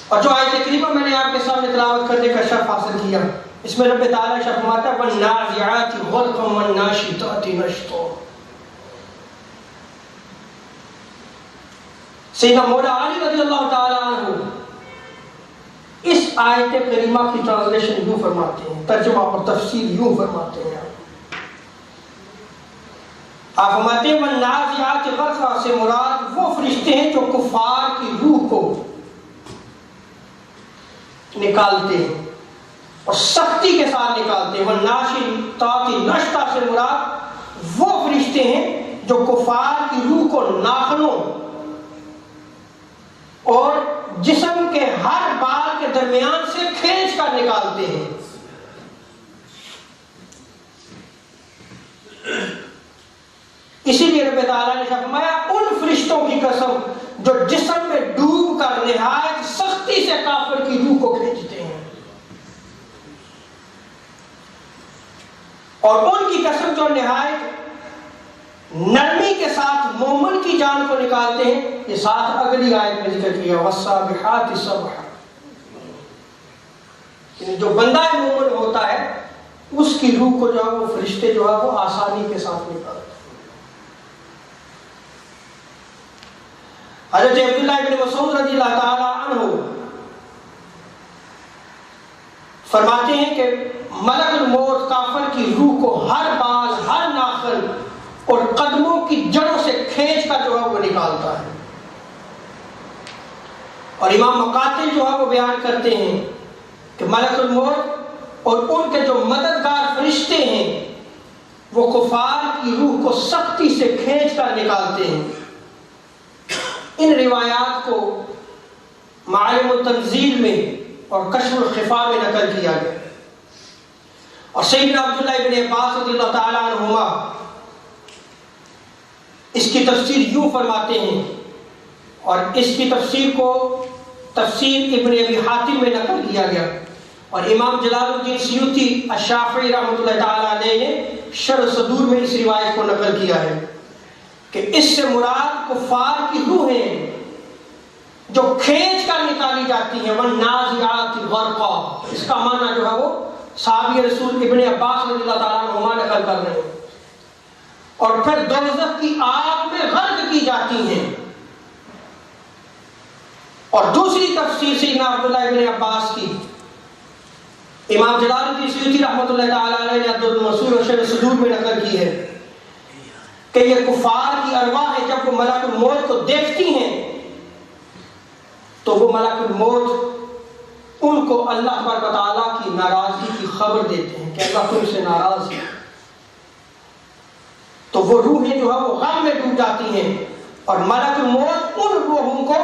اور جو آیت کریمہ میں نے آپ کے سامنے تلاوت کرنے کا شرف حاصل کیا، اس میں رب تعالیٰ شرف فرماتا ہے وَالنَّازِعَاتِ غَرْقًا وَالنَّاشِطَاتِ نَشْطًا۔ سیدنا مولا علی رضی اللہ تعالیٰ عنہ اس آیت کریمہ کی ٹرانسلیشن یوں فرماتے ہیں، ترجمہ اور تفسیر یوں فرماتے ہیں۔ آپ فرماتے ہیں وَالنَّازِعَاتِ غَرْقًا سے مراد وہ فرشتے ہیں جو کفار کی روح کو نکالتے ہیں اور سختی کے ساتھ نکالتے ہیں۔ وَالنَّاشِطَاتِ نَشْطًا سے مراد وہ فرشتے ہیں جو کفار کی روح کو ناخنوں اور جسم کے ہر بال کے درمیان سے کھینچ کر نکالتے ہیں۔ اسی لیے رب تعالیٰ نے فرمایا ان فرشتوں کی قسم جو جسم میں ڈوب کر نہایت سختی سے کافر کی روح کو کھینچتے ہیں، اور ان کی قسم جو نہایت نرمی کے ساتھ مومن کی جان کو نکالتے ہیں۔ یہ ساتھ اگلی آیت میں ذکر کیا وَالسَّابِحَاتِ سَبْحًا، یعنی جو بندہ مومن ہوتا ہے اس کی روح کو جو ہے وہ فرشتے جو ہے وہ آسانی کے ساتھ نکالتے ہیں۔ حضرت عبداللہ ابن مسعود رضی اللہ تعالی عنہ فرماتے ہیں کہ ملک الموت کافر کی روح کو ہر بال، ہر ناخن اور قدموں کی جڑوں سے کھینچ کر جو ہے وہ نکالتا ہے۔ اور امام مقاتل جو ہے وہ بیان کرتے ہیں کہ ملک الموت اور ان کے جو مددگار فرشتے ہیں وہ کفار کی روح کو سختی سے کھینچ کر نکالتے ہیں۔ ان روایات کو معالم التنزیل میں اور کشف الخفا میں نقل کیا گیا، اور سیدنا عبداللہ ابن عباس رضی اللہ تعالی عنہما اس کی تفسیر یوں فرماتے ہیں، اور اس کی تفسیر کو تفسیر ابن ابی حاتم میں نقل کیا گیا، اور امام جلال الدین سیوطی الشافعی رحمۃ اللہ تعالی علیہ نے شرح صدور میں اس روایت کو نقل کیا ہے کہ اس سے مراد کفار کی روحیں جو کھینچ کر نکالی جاتی ہیں۔ وَالنَّازِعَاتِ غَرْقًا، اس کا معنی جو ہے وہ صحابی رسول ابن عباس رضی اللہ تعالیٰ عنہما نقل کر رہے ہیں، اور پھر دوزخ کی آگ میں غرق کی جاتی ہیں۔ اور دوسری تفسیر سیدنا عبداللہ ابن عباس کی امام جلال الدین سیوطی رحمۃ اللہ تعالی علیہ نے عبد المنصور اور شرح صدور میں نقل کی ہے کہ یہ کفار کی ارواح جب وہ ملک الموت کو دیکھتی ہیں تو وہ ملک الموت ان کو اللہ تبارک و تعالیٰ کی ناراضگی کی خبر دیتے ہیں کہ اللہ تم سے ناراض ہے، تو وہ روحیں جو ہے وہ غم میں ڈوب جاتی ہیں، اور ملک الموت ان روحوں کو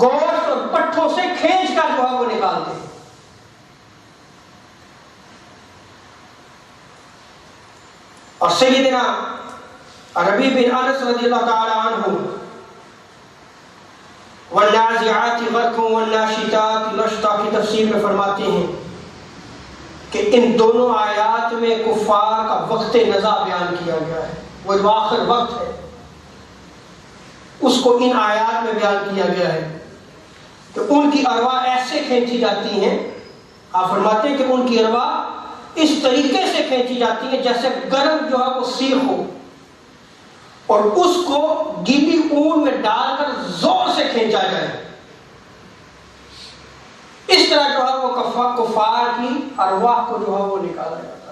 گوشت اور پٹھوں سے کھینچ کر جو ہے وہ نکالتے ہیں۔ اور سیدنا ربیع بن انس رضی اللہ تعالی عنہ وَالنَّازِعَاتِ غَرْقًا وَالنَّاشِطَاتِ نَشْطًا کی تفسیر میں فرماتے ہیں کہ ان دونوں آیات میں کفار کا وقت نزا بیان کیا گیا ہے، وہ جو آخر وقت ہے اس کو ان آیات میں بیان کیا گیا ہے کہ ان کی ارواح ایسے کھینچی جاتی ہیں۔ آپ فرماتے ہیں کہ ان کی ارواح اس طریقے سے کھینچی جاتی ہیں جیسے گرم جو ہے وہ سیخ ہو، اور اس کو گیلی اون میں ڈال کر زور سے کھینچا جائے۔ اس طرح جو ہے وہ کفار کی ارواح کو جو ہے وہ نکالا جاتا ہے۔